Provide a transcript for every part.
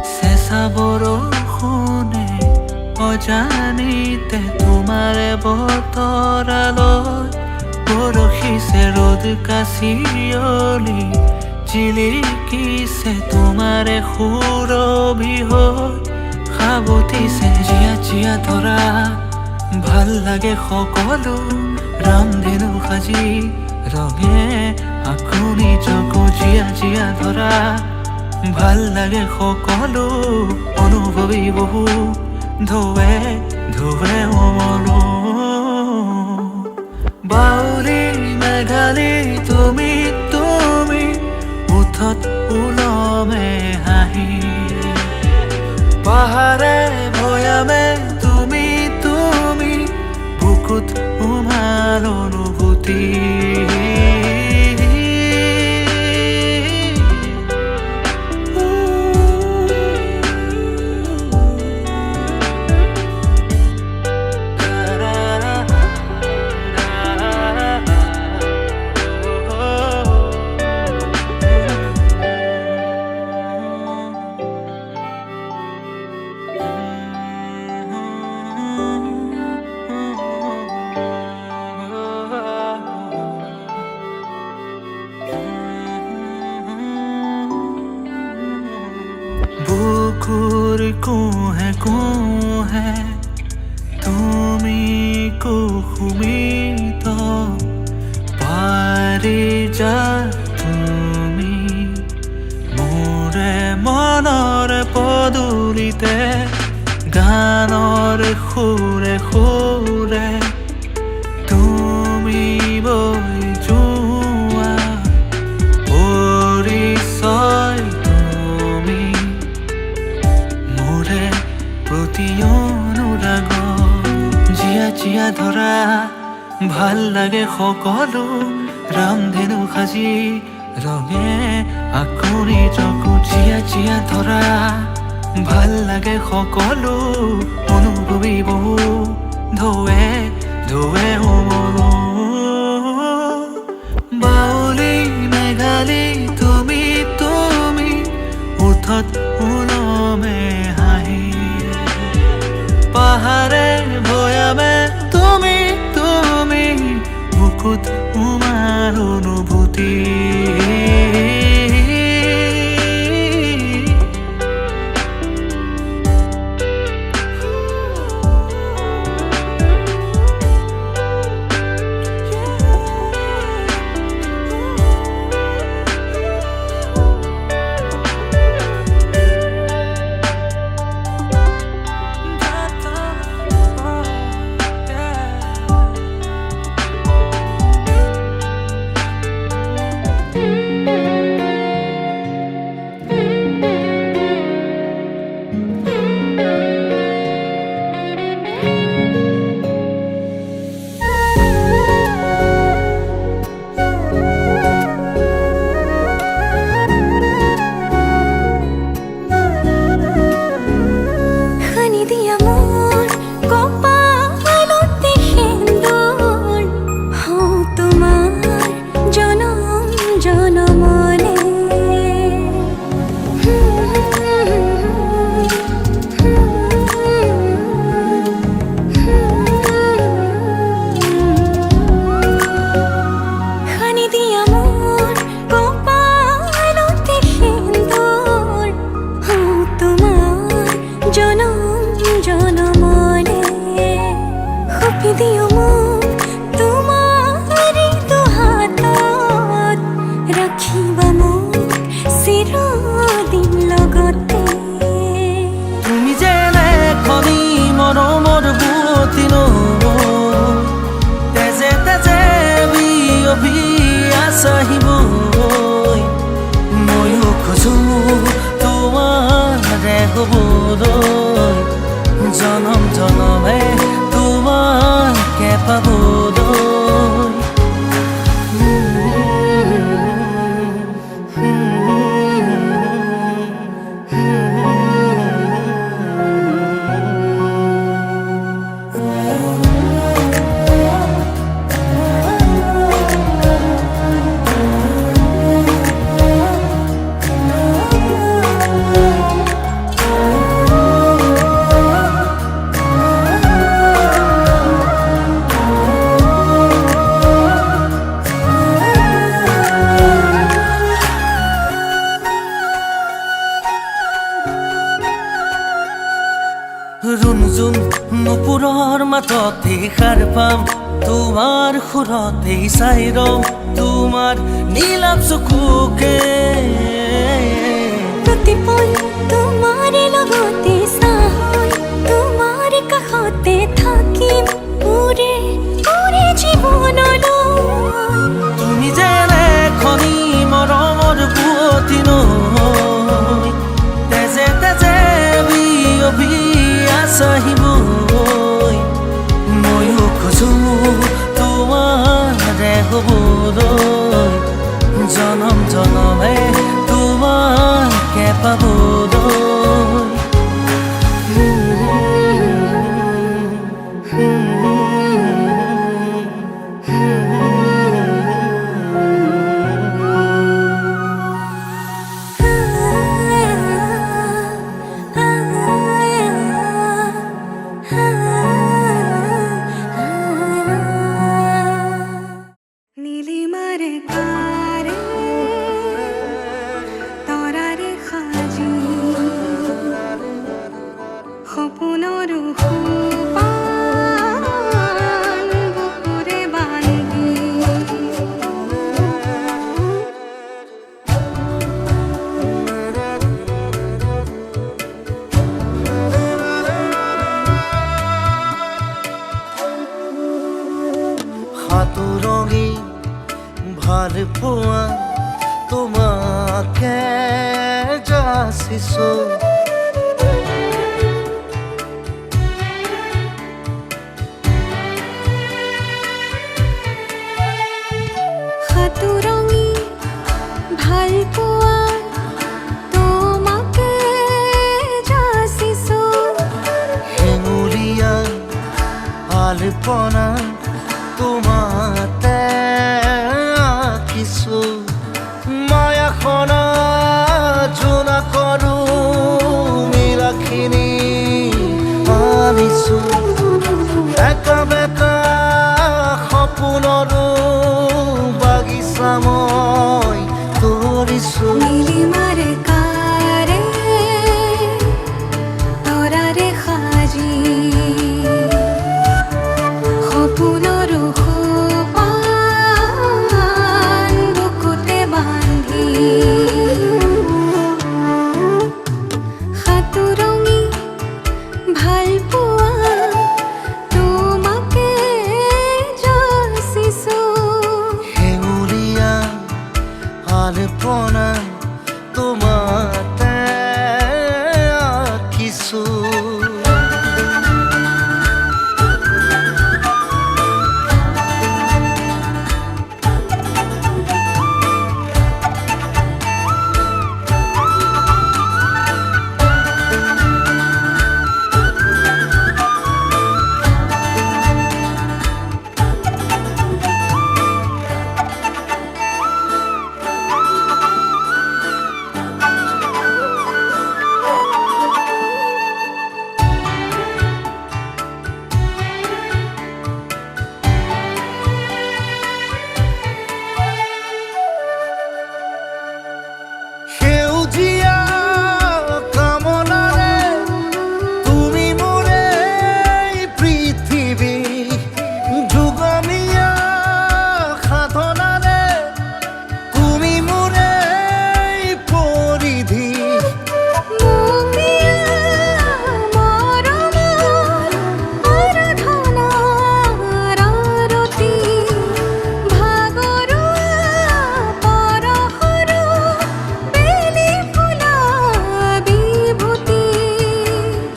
চেঁচা বৰষুণে অজানিতে তোমাৰে বতৰালৈ বৰষিছে ৰ'দ কাচিয়লি জিলিকিছে তোমাৰে সুৰভি হৈ সাৱটিছে জীয়া জীয়া ধৰা ভাল লাগে সকলো ৰামধেনু সাজি ৰঙে আকৌ নিজকো জীয়া জীয়া ধৰা ভাল লাগে সকলো অনুভৱী বহু ধোৱে ধোৱে মনো বাউলী মেঘালী তুমি তুমি উঠত ওলমে হাঁহি পাহাৰে ভৈয়ামে তুমি তুমি বুকুত উমাল অনুভূতি বুকুৰ কোহে কোহে তুমি কুসুমিত পাৰিজা তুমি মোৰে মনৰ পদূলিতে গানৰ সুৰে সুৰে তুমি বৈ যোৱা পৰিচয় তুমি মোৰে প্ৰতি অনুৰাগ জীয়া জীয়া ধৰা ভাল লাগে সকলো ৰামধেনু সাজি ৰঙে আকৌ নিজকো জীয়া জীয়া ধৰা ভাল লাগে সকলো অনুভৱী বহু ধোৱে ধোৱে মনো বাউলী মেঘালী তুমি তুমি উঠত ওলমে হাঁহি পাহাৰে ভৈয়ামে তুমি তুমি বুকুত উমাল অনুভূতি চাহিবই ময়ো খোজো তোমাৰে হ'বলৈ জনম জনমে তোমাকে পাবলৈ যোন নুপুৰৰ মাততেই সাৰ পাম তোমাৰ সুৰতেই চাই ৰম তোমাৰ নীলাভ চকুকে প্ৰতিপল তোমাৰ লগতে চাই তোমাৰ কাষতে থাকিম পুৰে পুৰে জীৱনলৈ তুমি যেনে খনি মৰমৰ পুৱতি নৈ তেজে তেজে বিয়পি আছাহিবৈ ময়ো খোজো তোমাৰে হ'বলৈ জনম জনমে তোমাকে পাবলৈ নীলিমাৰে কাৰে তৰাৰে খাজি সপোনৰ সোপান বুকুৰে বান্ধি সাতুৰঙি ভাল পোৱা তোমাকে যাচিছো সাতুৰঙি ভাল পোৱা তোমাকে যাচিছো হেঙুলীয়া আলপনা তোমাতে আঁকিছো মায়াখনা জোনা কৰো মিলাখিনি আনিছো একা বেকা সপোনৰো বাগিচা মই কৰিছো নীলিমাৰে কাৰে তৰাৰে খাজি সপোনৰ সোপান বুকুতে বান্ধি সাতুৰঙি ভাল পোৱা তোমাকে যাচিছো হেঙুলীয়া আলপনা তোমাতে আঁকিছো সেউজীয়া কামনাৰে তুমি মোৰে পৃথিৱী যুগমীয়া সাধনাৰে তুমি মোৰে পৰিধি মুমিয়া মৰমৰ আৰাধনাৰ আৰতি ভাগৰুৱা পৰশৰো বেলি ফুলা বিভূতি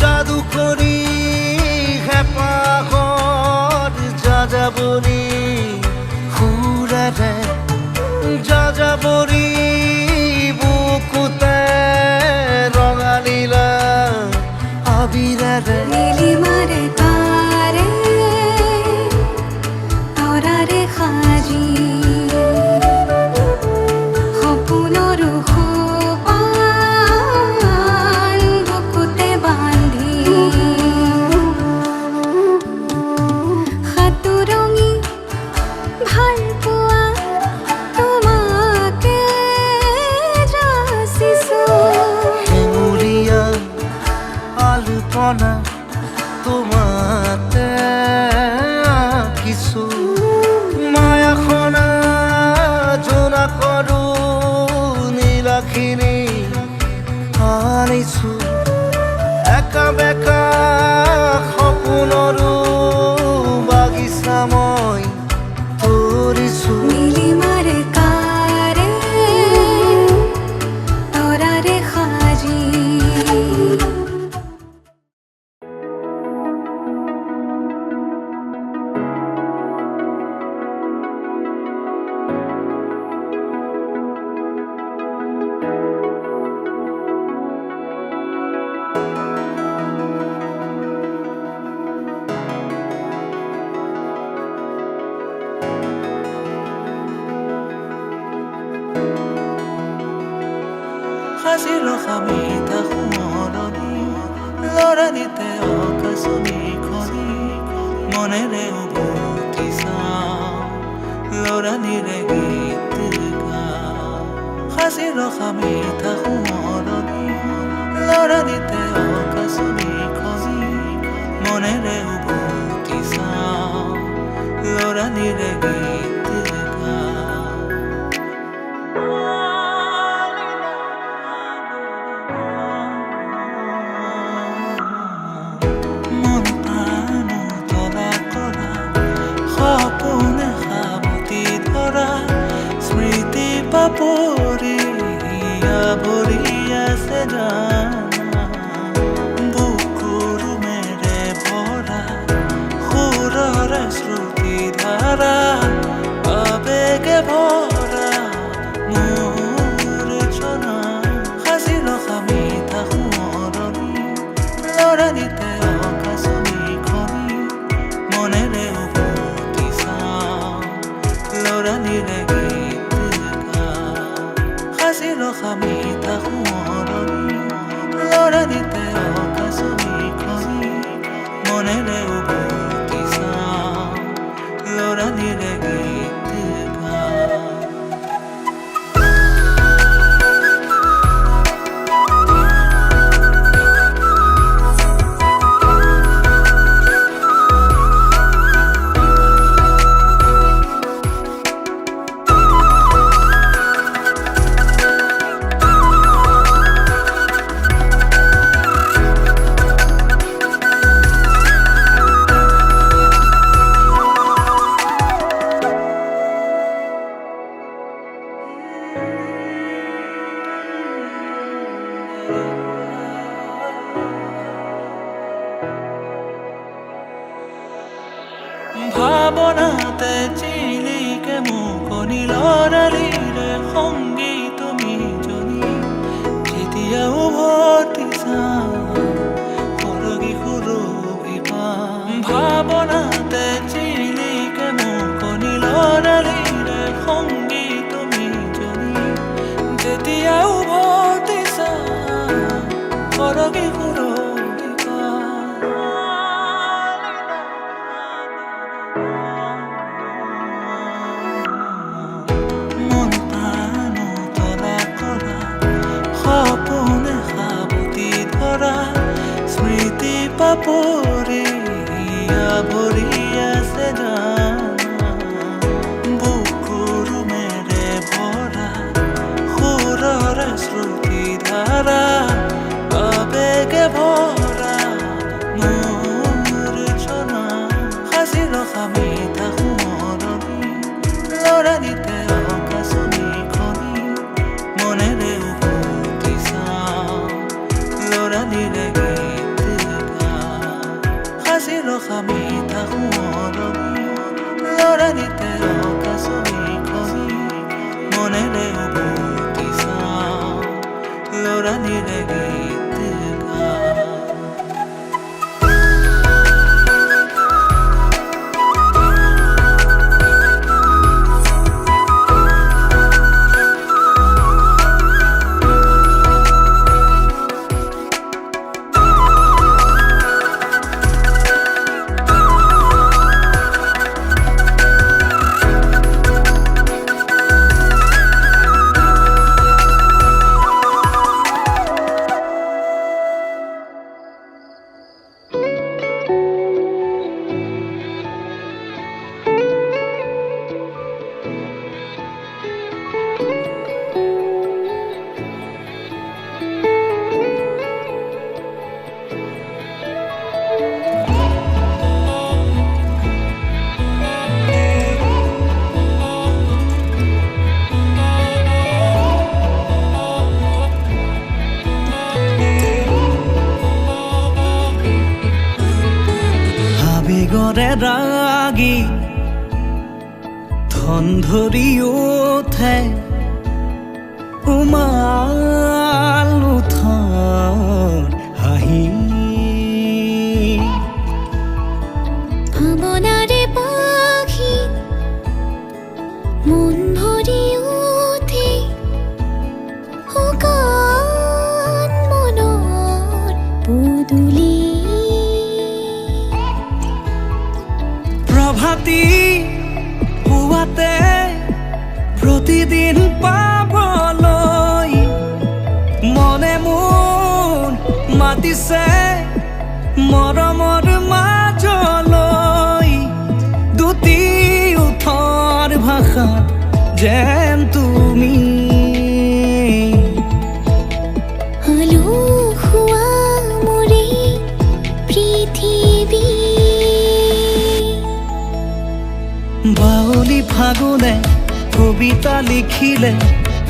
যাদু কৰি হেঁপাহত যাযাবৰী সুৰেৰে যাযাবৰী বুকুতে ৰঙা নীলা আবিৰেৰে নীলিমাৰে কাৰে তৰাৰে খাজি সপোনৰ সোপান বুকুতে বান্ধি সাতুৰঙি ভাল পোৱা তোমাকে যাচিছো হেঙুলীয়া আলপনা আনিছো একা বেকা সপোনৰো বাগিচা মই তৰিছো নীলিমাৰে কাৰে তৰাৰে সাজি সাজিৰ খামিতা সোঁৱৰণি লৰালিতে অকাশনি খনি মনেৰে উভতি চাওঁ লৰালিৰে গীত গাওঁ সাজিৰ খামিতা সোঁৱৰণি লৰালিতে অকাশনি খনি মনেৰে উভতি চাওঁ লৰালিৰে গীত পাপৰি আৱৰি আছে জানা বুকুৰ মেৰে ভৰা সুৰৰে শ্ৰুতি ধাৰা আবেগে ভৰা মোৰ জনা সাজিৰ খামিতা সোঁৱৰণি লৰালিতে অকাশনি খনি মনেৰে উভতি চাওঁ লৰালিৰে সাজিৰ খামিতা সোঁৱৰণি লৰালিতে অকাশনি খনি মনেৰে উভতি চাওঁ লৰালিৰে গীত গাওঁ ভাৱনাতে চিলিকে মুকনি লৰালিৰে সংগী তুমি জনী যেতিয়া উভতি চাওঁ সৰগী সুৰভি পাওঁ ভাৱনাতে চিলিকে মুকনি লৰালিৰে সংগী তুমি জনী যেতিয়া উভতি চাওঁ সৰগী সুৰভি পাপৰি আৱৰি আছে জানা বুকুৰ মেৰে ভৰা সুৰৰে শ্ৰুতি ধাৰা আবেগে ভৰা মোৰ জনা সাজিৰ খামিতা সোঁৱৰণি লৰালিতে অকাশনি খনি মনেৰে উভতি চাওঁ লৰালিৰে সাজিৰ খামিতা সোঁৱৰণি লৰালিতে অকাশনি খনি মনেৰে উভতি চাওঁ লৰালিৰে গীত গাওঁ ধৰে ৰাগি ধন ধৰি ওঠে উমাল উঠৰ হাঁহি ভাবনাৰে পাখি মন ভৰি উঠে শুকান মনৰ পদূলি প্ৰভাতী পুৱাতে প্ৰতিদিন পাবলৈ মনে মোৰ মাতিছে মৰমৰ মাজলৈ দুটি ওঠৰ ভাষাত যেন তুমি আলসুৱা মোৰে পৃথিৱী বাউলি ফাগুনে কবিতা লিখিলে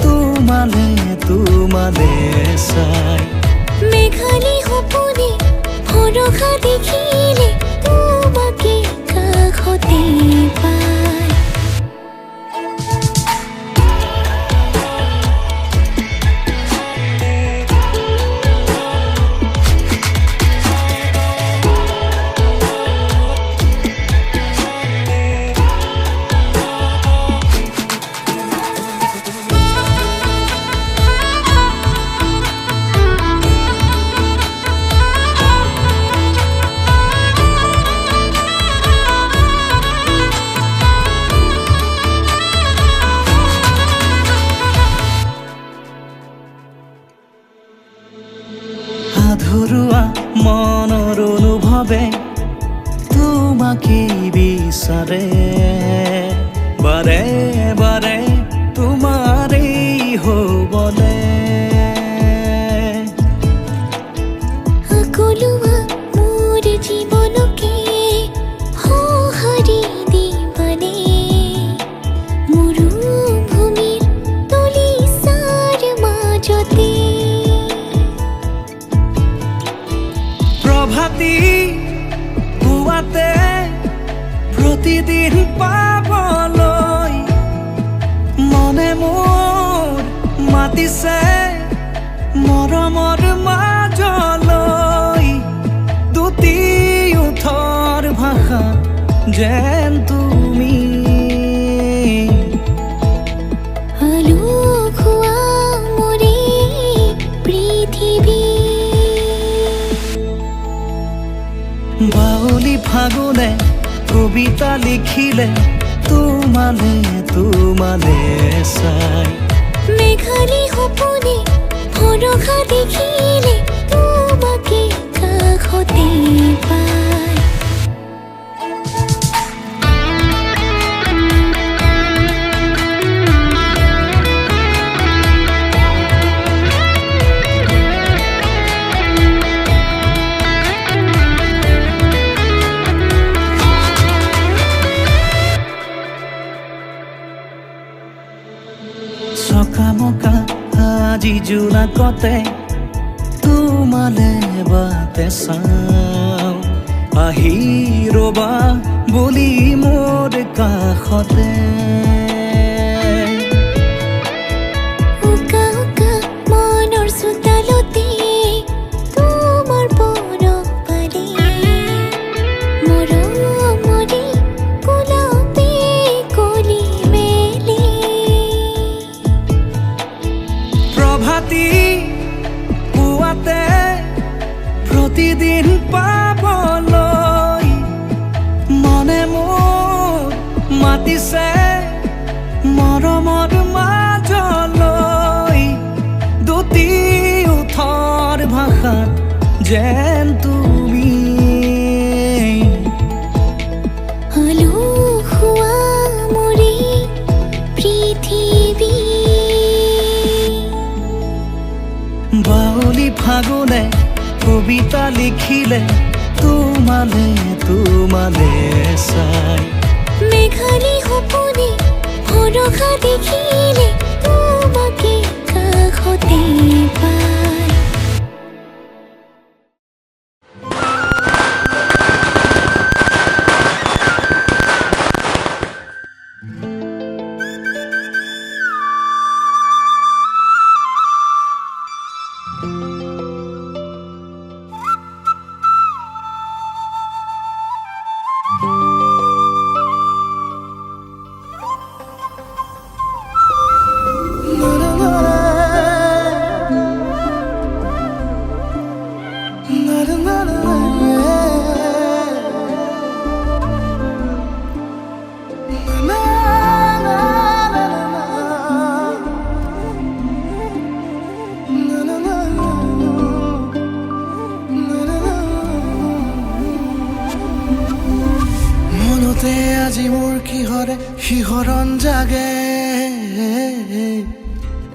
তোমালে তোমালে চাই মেঘালী সপোনে ভৰসা দেখিলে তোমাকে কাষতে পায় আধৰুৱা মনৰ অনুভৱে তোমাকে বিচাৰে বাৰে বাৰে তোমাৰেই হ'বলে আকলুৱা মোৰ জীৱনকে সঁহাৰি দিবানে মৰুভূমিৰ তলিচাৰ মাজতে প্ৰভাতী পুৱাতে প্ৰতিদিন পাবলৈ মনে মোৰ মাতিছে মৰমৰ মাজলৈ দুটি ওঠৰ ভাষা যেন তুমি আলসুৱা মোৰে পৃথিৱী বাউলি ফাগুনে কবিতা লিখিলে তোমালে তোমালে চাই মেঘালী সপোনে ভৰসা দেখিলে তোমাকে কাষতে পায় চকামকা আজি জোনাকতে তোমালে বাটে চাওঁ আহি ৰবা বুলি মোৰ কাষতে উকা উকা মনৰ চোতালতে তোমাৰ পৰশ পালে মৰমৰে গোলাপে কলি মেলে প্ৰভাতী পুৱাতে প্ৰতিদিন পাবলৈ মনে মোৰ মাতিছে মৰমৰ মাজলৈ দুটি ওঠৰ ভাষাত যেন তুমি আলসুৱা মোৰে পৃথিৱী বাউলি ফাগুনে কবিতা লিখিলে তোমালে তোমালে চাই মেঘালী সপোনে ভৰসা দেখিলে তোমাকে কাষতে পায় হওঁতে আজি মোৰ কিহৰে শিহৰণ জাগে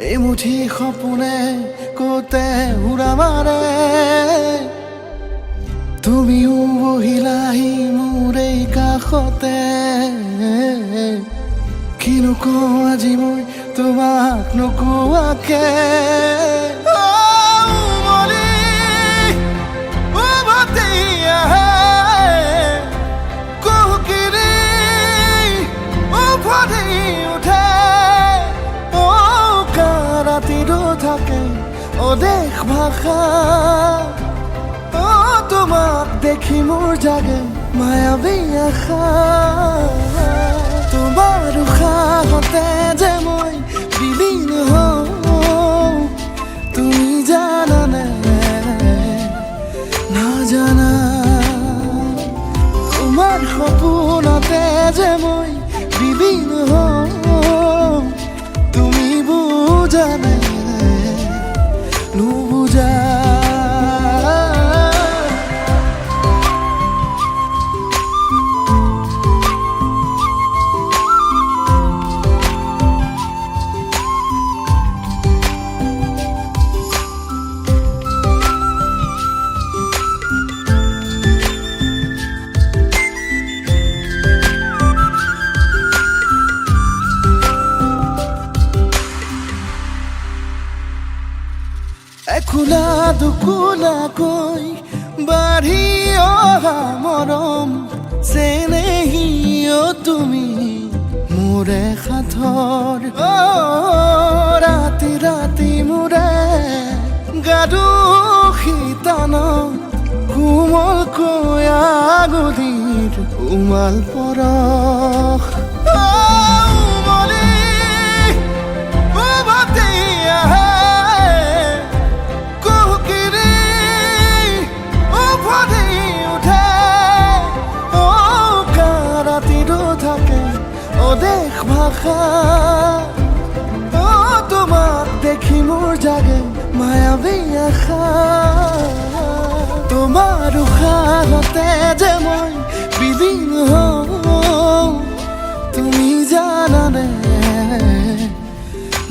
এই মুঠি সপোনে কতে উৰা মাৰে তুমিও বহিলাহি মোৰ এই কাষতে কিনো কওঁ আজি মই তোমাক নোকোৱাকে দেশ ভাষা তোমাক দেখি মোৰ জাগে মায়াবী আশা তোমাৰ উশাহতে যে মই বিলীন হওঁ তুমি জানানে নাজানা তোমাৰ সপোনতে যে মই বিলীন হওঁ তুমি বুজানে নুবুজা একুলা দুকুলাকৈ বাঢ়ি অহা মৰম চেনেহিও তুমি মোৰে সাথৰ ৰাতি ৰাতি মোৰে গাদু শীতান কোমলকৈ আগুলিৰ উমাল পৰশ দেশ ভাষা তোমাক দেখি মোৰ জাগে মায়াবী আশা তোমাৰ উশাহতে যে মই বিলীন হওঁ তুমি জানানে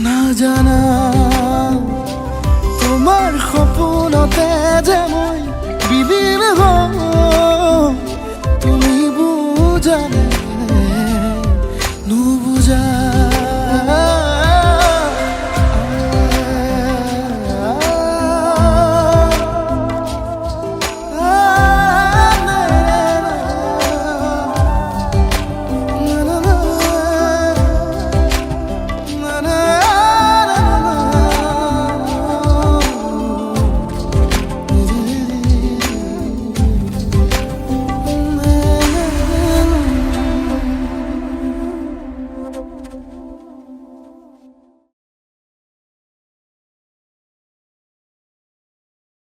নাজানা তোমাৰ সপোনতে যে মই বিলীন হওঁ তুমি বুজানে